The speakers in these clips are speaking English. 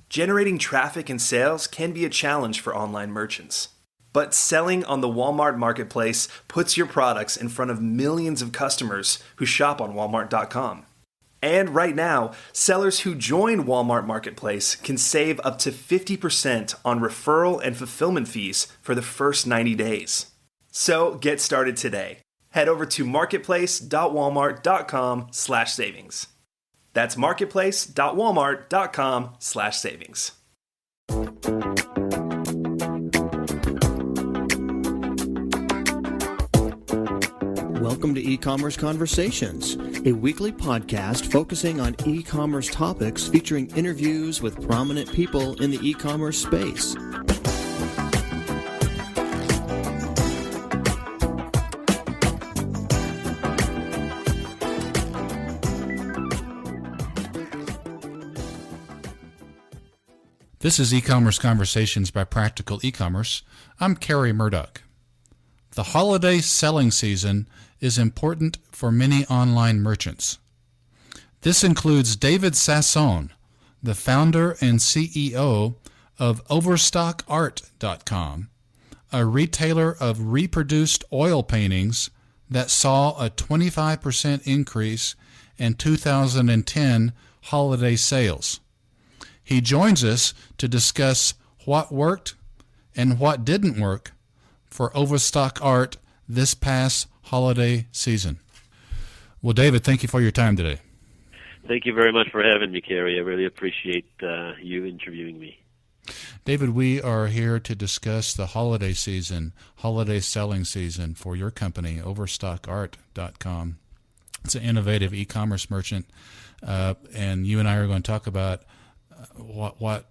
Generating traffic and sales can be a challenge for online merchants. But selling on the Walmart Marketplace puts your products in front of millions of customers who shop on Walmart.com. And right now, sellers who join Walmart Marketplace can save up to 50% on referral and fulfillment fees for the first 90 days. So get started today. Head over to marketplace.walmart.com/savings. That's marketplace.walmart.com/savings. Welcome to E-Commerce Conversations, a weekly podcast focusing on e-commerce topics featuring interviews with prominent people in the e-commerce space. This is E-Commerce Conversations by Practical E-Commerce. I'm Kerry Murdoch. The holiday selling season is important for many online merchants. This includes David Sasson, the founder and CEO of Overstockart.com, a retailer of reproduced oil paintings that saw a 25% increase in 2010 holiday sales. He joins us to discuss what worked and what didn't work for Overstock Art this past holiday season. Well, David, thank you for your time today. Thank you very much for having me, Kerry. I really appreciate you interviewing me. David, we are here to discuss the holiday season, holiday selling season for your company, Overstockart.com. It's an innovative e-commerce merchant, and you and I are going to talk about what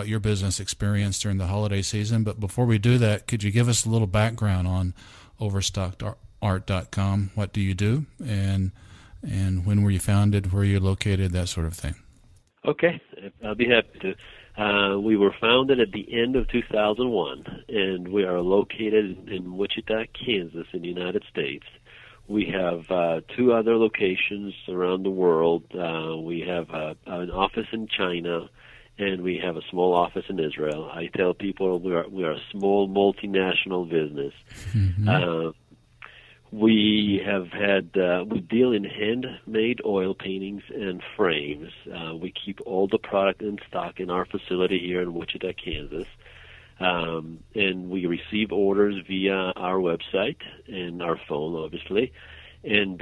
your business experienced during the holiday season. But before we do that, could you give us a little background on Overstockart.com? What do you do, and when were you founded, where you're located, that sort of thing? Okay, I'll be happy to. We were founded at the end of 2001, and we are located in Wichita, Kansas, in the United States. We have two other locations around the world. We have an office in China, and we have a small office in Israel. I tell people we are a small multinational business. Mm-hmm. We deal in handmade oil paintings and frames. We keep all the product in stock in our facility here in Wichita, Kansas. And we receive orders via our website and our phone, obviously. And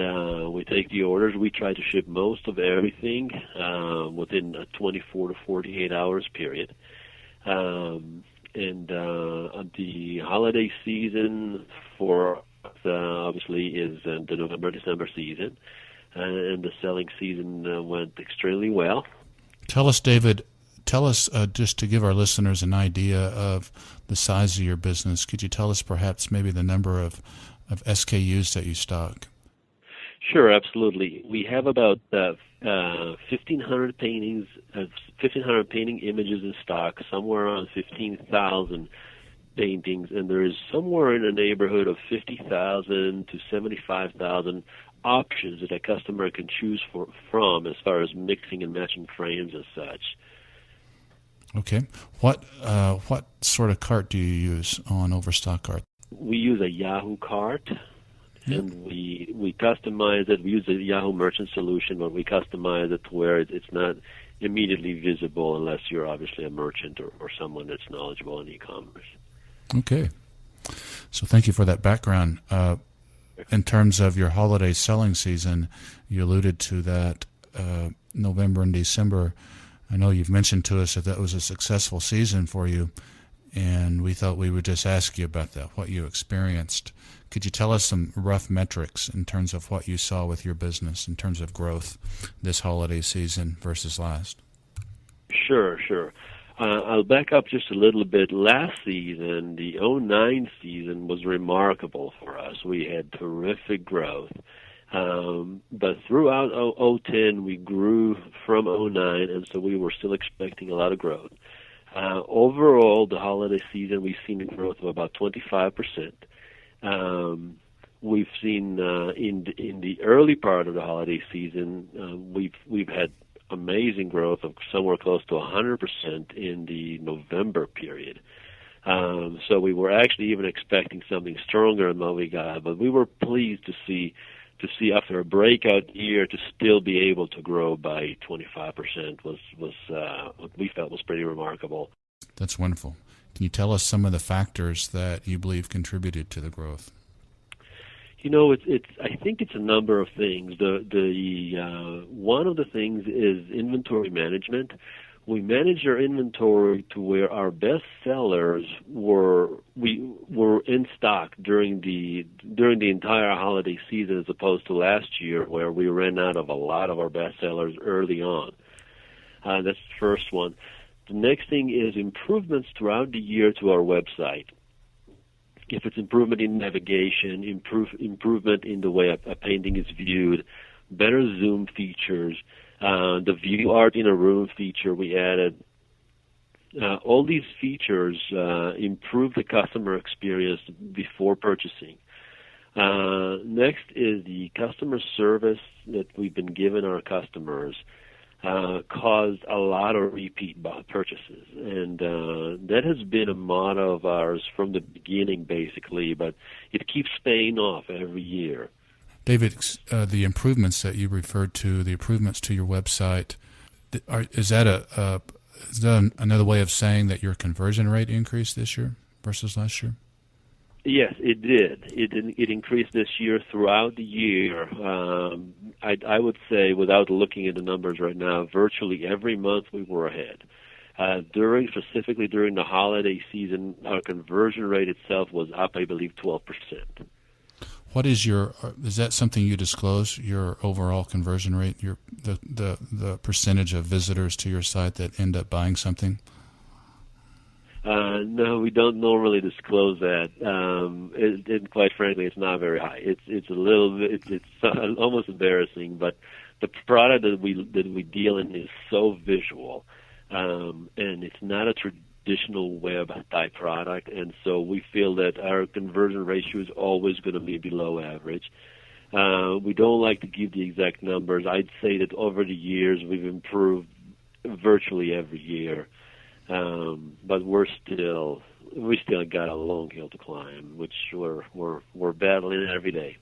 we take the orders. We try to ship most of everything within a 24 to 48 hours period. And the holiday season for obviously is the November-December season. And the selling season went extremely well. Tell us, David, just to give our listeners an idea of the size of your business, could you tell us perhaps maybe the number of SKUs that you stock? Sure, absolutely. We have about 1,500 paintings, 1,500 painting images in stock, somewhere around 15,000 paintings, and there is somewhere in the neighborhood of 50,000 to 75,000 options that a customer can choose from as far as mixing and matching frames and such. Okay. What sort of cart do you use on Overstock Art? We use a Yahoo cart, and we customize it. We use a Yahoo Merchant solution, but we customize it to where it's not immediately visible unless you're obviously a merchant or someone that's knowledgeable in e-commerce. Okay. So thank you for that background. In terms of your holiday selling season, you alluded to that November and December. I know you've mentioned to us that was a successful season for you, and we thought we would just ask you about that, what you experienced. Could you tell us some rough metrics in terms of what you saw with your business in terms of growth this holiday season versus last? Sure. I'll back up just a little bit. Last season, the 2009 season was remarkable for us. We had terrific growth. But throughout 2010, we grew from 2009, and so we were still expecting a lot of growth. Overall, the holiday season, we've seen a growth of about 25%. We've seen in the early part of the holiday season, we've had amazing growth of somewhere close to 100% in the November period. So we were actually even expecting something stronger than what we got, but we were pleased to see after a breakout year to still be able to grow by 25% was what we felt was pretty remarkable. That's wonderful. Can you tell us some of the factors that you believe contributed to the growth? You know, I think it's a number of things. One of the things is inventory management. We managed our inventory to where our best sellers were in stock during the entire holiday season, as opposed to last year where we ran out of a lot of our best sellers early on. That's the first one. The next thing is improvements throughout the year to our website. If it's improvement in navigation, improvement in the way a painting is viewed, better zoom features, the view art in a room feature we added. All these features improve the customer experience before purchasing. Next is the customer service that we've been giving our customers caused a lot of repeat purchases, and that has been a motto of ours from the beginning, basically, but it keeps paying off every year. David, the improvements that you referred to, the improvements to your website, is that another way of saying that your conversion rate increased this year versus last year? Yes, it did. It increased this year throughout the year. I would say, without looking at the numbers right now, virtually every month we were ahead. Specifically during the holiday season, our conversion rate itself was up, I believe, 12%. What is is that something you disclose, your overall conversion rate, the percentage of visitors to your site that end up buying something? No, we don't normally disclose that. And quite frankly, it's not very high. It's a little bit, it's almost embarrassing, but the product that we deal in is so visual, and it's not a traditional web type product, and so we feel that our conversion ratio is always going to be below average. We don't like to give the exact numbers. I'd say that over the years we've improved virtually every year. But we still got a long hill to climb, which we're battling every day.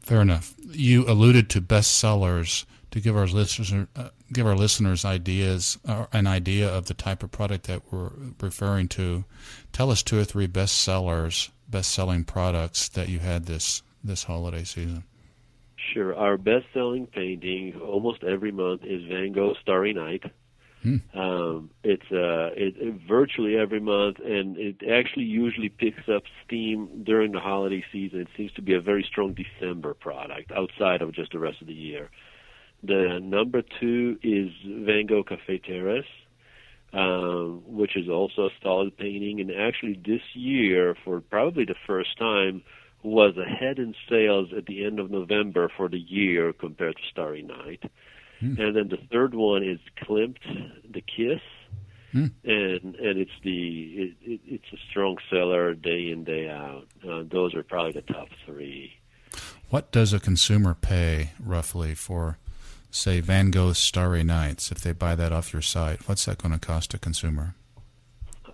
Fair enough. You alluded to bestsellers to give our listeners an idea of the type of product that we're referring to. Tell us 2 or 3 best-selling products that you had this holiday season. Sure. Our best-selling painting almost every month is Van Gogh Starry Night. It's virtually every month, and it actually usually picks up steam during the holiday season. It seems to be a very strong December product outside of just the rest of the year. The number 2 is Van Gogh Café Terrace, which is also a solid painting, and actually this year, for probably the first time, was ahead in sales at the end of November for the year compared to Starry Night. And then the third one is Klimt, the Kiss, and it's a strong seller day in, day out. Those are probably the top 3. What does a consumer pay roughly for, say, Van Gogh's Starry Nights? If they buy that off your site, what's that going to cost a consumer?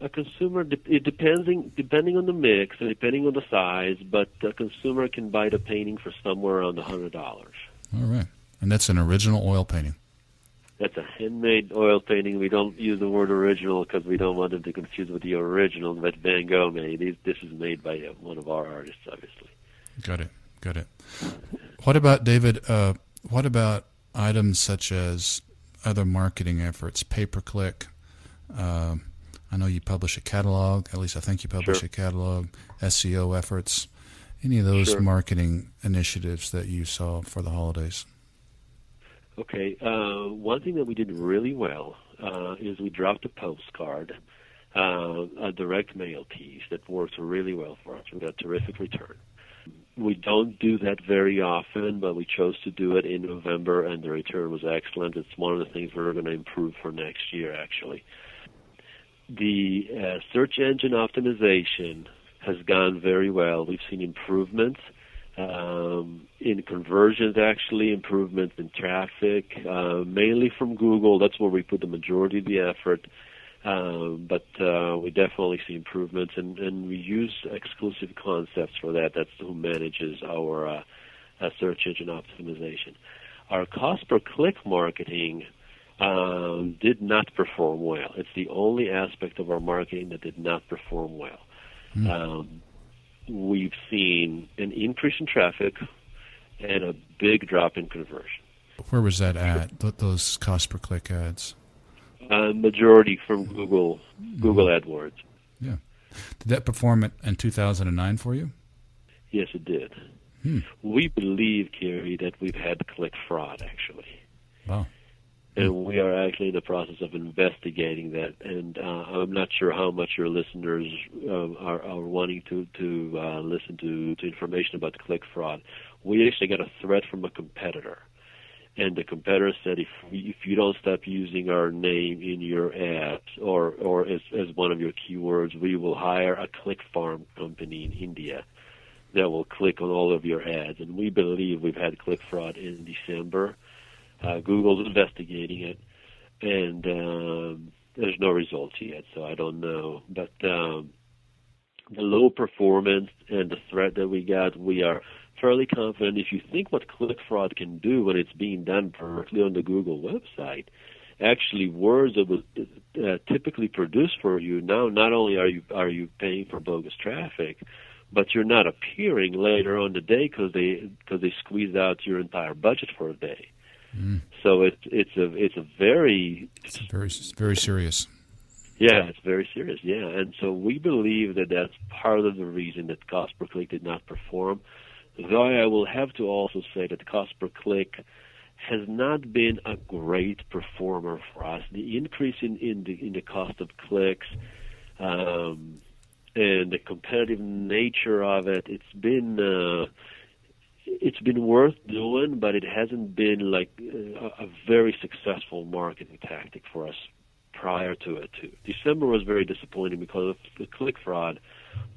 A consumer, depending on the mix and depending on the size, but a consumer can buy the painting for somewhere around $100. All right. And that's an original oil painting? That's a handmade oil painting. We don't use the word original because we don't want them to confuse with the original that Van Gogh made. This is made by one of our artists, obviously. Got it. What about, David, what about items such as other marketing efforts, pay-per-click? I know you publish a catalog, at least I think you publish a catalog, SEO efforts. Any of those marketing initiatives that you saw for the holidays? Okay. One thing that we did really well is we dropped a postcard, a direct mail piece that worked really well for us. We got terrific return. We don't do that very often, but we chose to do it in November, and the return was excellent. It's one of the things we're going to improve for next year, actually. The search engine optimization has gone very well. We've seen improvements in conversions, actually, improvements in traffic, mainly from Google. That's where we put the majority of the effort. But we definitely see improvements, and we use Exclusive Concepts for that. That's who manages our search engine optimization. Our cost per click marketing did not perform well. It's the only aspect of our marketing that did not perform well. We've seen an increase in traffic and a big drop in conversion. Where was that at, those cost per click ads? Majority from Google AdWords. Yeah. Did that perform in 2009 for you? Yes, it did. We believe, Kerry, that we've had click fraud, actually. Wow. And we are actually in the process of investigating that. And I'm not sure how much your listeners are wanting to listen to information about click fraud. We actually got a threat from a competitor. And the competitor said, if you don't stop using our name in your ads or as one of your keywords, we will hire a click farm company in India that will click on all of your ads. And we believe we've had click fraud in December. Google's investigating it, and there's no results yet, so I don't know. But the low performance and the threat that we got, we are fairly confident. If you think what click fraud can do when it's being done directly on the Google website, actually words that was typically produced for you, now not only are you paying for bogus traffic, but you're not appearing later on the day because they squeezed out your entire budget for a day. So it's very serious. Yeah, it's very serious. Yeah, and so we believe that that's part of the reason that cost per click did not perform. Though I will have to also say that cost per click has not been a great performer for us. The increase in the cost of clicks and the competitive nature of it, it's been worth doing, but it hasn't been like a very successful marketing tactic for us prior to it, too. December was very disappointing because of the click fraud,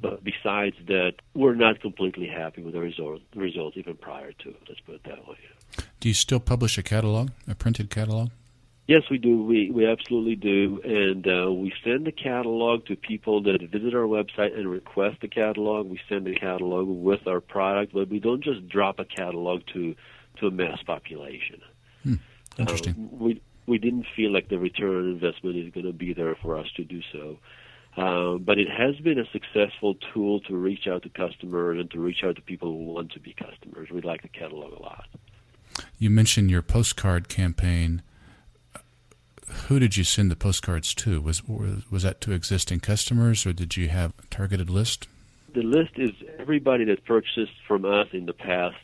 but besides that, we're not completely happy with the results even prior to it. Let's put it that way. Do you still publish a catalog, a printed catalog? Yes, we do. We absolutely do, and we send the catalog to people that visit our website and request the catalog. We send the catalog with our product, but we don't just drop a catalog to a mass population. Interesting. We didn't feel like the return on investment is going to be there for us to do so. But it has been a successful tool to reach out to customers and to reach out to people who want to be customers. We like the catalog a lot. You mentioned your postcard campaign. Who did you send the postcards to? Was that to existing customers, or did you have a targeted list? The list is everybody that purchased from us in the past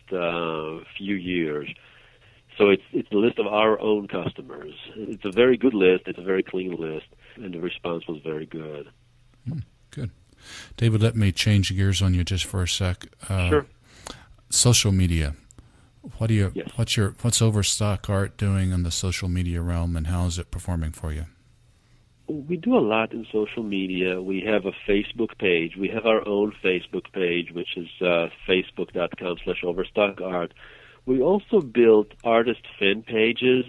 few years. So it's a list of our own customers. It's a very good list. It's a very clean list, and the response was very good. Good. David, let me change gears on you just for a sec. Sure. Social media. Yes. What's Overstock Art doing in the social media realm, and how is it performing for you? We do a lot in social media. We have a Facebook page. We have our own Facebook page, which is facebook.com/overstockart. We also built artist fan pages.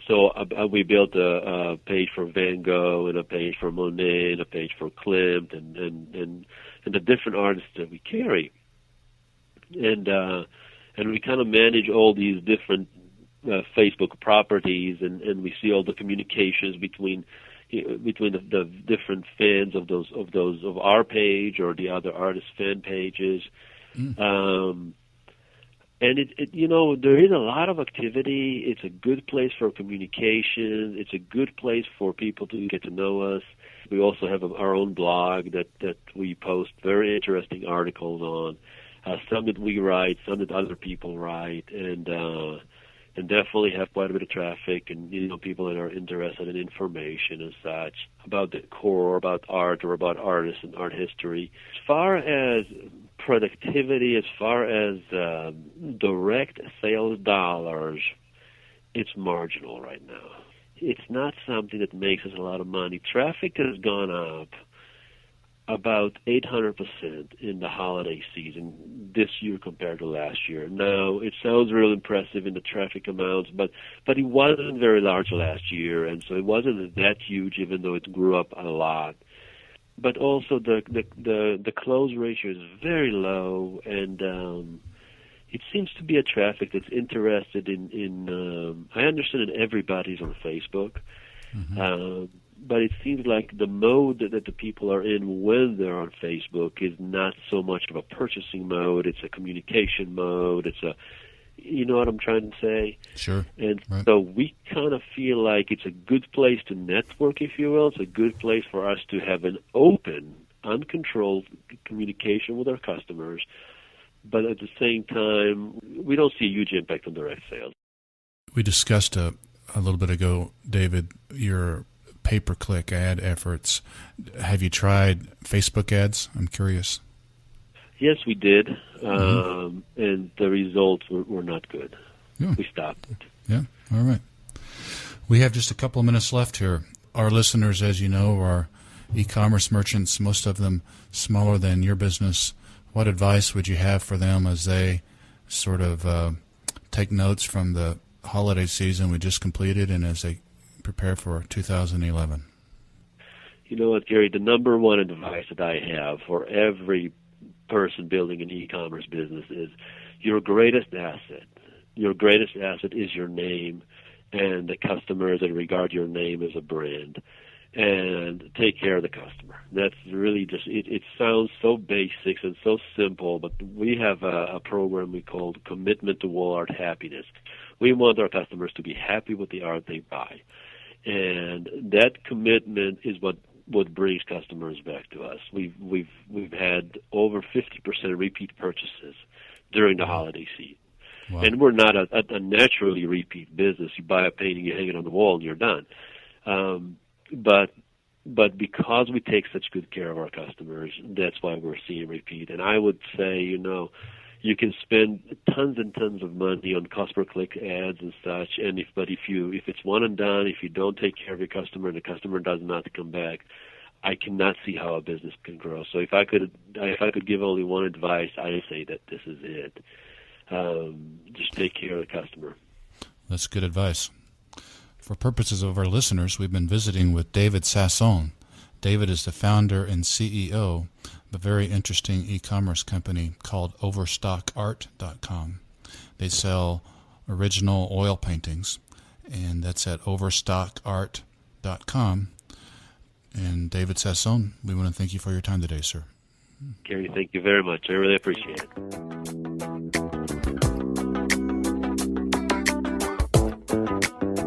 So we built a page for Van Gogh and a page for Monet and a page for Klimt and the different artists that we carry. And we kind of manage all these different Facebook properties, and we see all the communications between the different fans of our page or the other artist fan pages. And there is a lot of activity. It's a good place for communication. It's a good place for people to get to know us. We also have our own blog that we post very interesting articles on. Some that we write, some that other people write, and definitely have quite a bit of traffic and people that are interested in information and such about the core, about art, or about artists and art history. As far as productivity, as far as direct sales dollars, it's marginal right now. It's not something that makes us a lot of money. Traffic has gone up about 800% in the holiday season this year compared to last year. Now, it sounds real impressive in the traffic amounts, but it wasn't very large last year, and so it wasn't that huge, even though it grew up a lot. But also the close ratio is very low, and it seems to be a traffic that's interested in I understand that everybody's on Facebook. Mm-hmm. But it seems like the mode that the people are in when they're on Facebook is not so much of a purchasing mode. It's a communication mode. It's a, you know what I'm trying to say? Sure. And right. So we kind of feel like it's a good place to network, if you will. It's a good place for us to have an open, uncontrolled communication with our customers. But at the same time, we don't see a huge impact on direct sales. We discussed a little bit ago, David, your pay-per-click ad efforts. Have you tried Facebook ads? I'm curious. Yes, we did, and the results were not good. Yeah. We stopped it. Yeah, all right. We have just a couple of minutes left here. Our listeners, as you know, are e-commerce merchants, most of them smaller than your business. What advice would you have for them as they sort of take notes from the holiday season we just completed and as they prepare for 2011? You know what, Gary, the number one advice that I have for every person building an e-commerce business is your greatest asset. Your greatest asset is your name and the customers that regard your name as a brand. And take care of the customer. That's really just, it sounds so basic and so simple, but we have a program we call Commitment to Wall Art Happiness. We want our customers to be happy with the art they buy. And that commitment is what brings customers back to us. We've had over 50% repeat purchases during the holiday season. Wow. And we're not a naturally repeat business. You buy a painting, you hang it on the wall, and you're done. But because we take such good care of our customers, that's why we're seeing repeat. And I would say, you can spend tons and tons of money on cost per click ads and such, and if it's one and done, if you don't take care of your customer and the customer does not come back, I cannot see how a business can grow. So if I could give only one advice, I'd say that this is it. Just take care of the customer. That's good advice. For purposes of our listeners, we've been visiting with David Sasson. David is the founder and CEO of a very interesting e-commerce company called Overstockart.com. They sell original oil paintings, and that's at Overstockart.com. And David Sasson, we want to thank you for your time today, sir. Gary, thank you very much. I really appreciate it.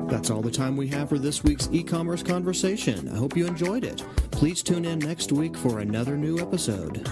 That's all the time we have for this week's e-commerce conversation. I hope you enjoyed it. Please tune in next week for another new episode.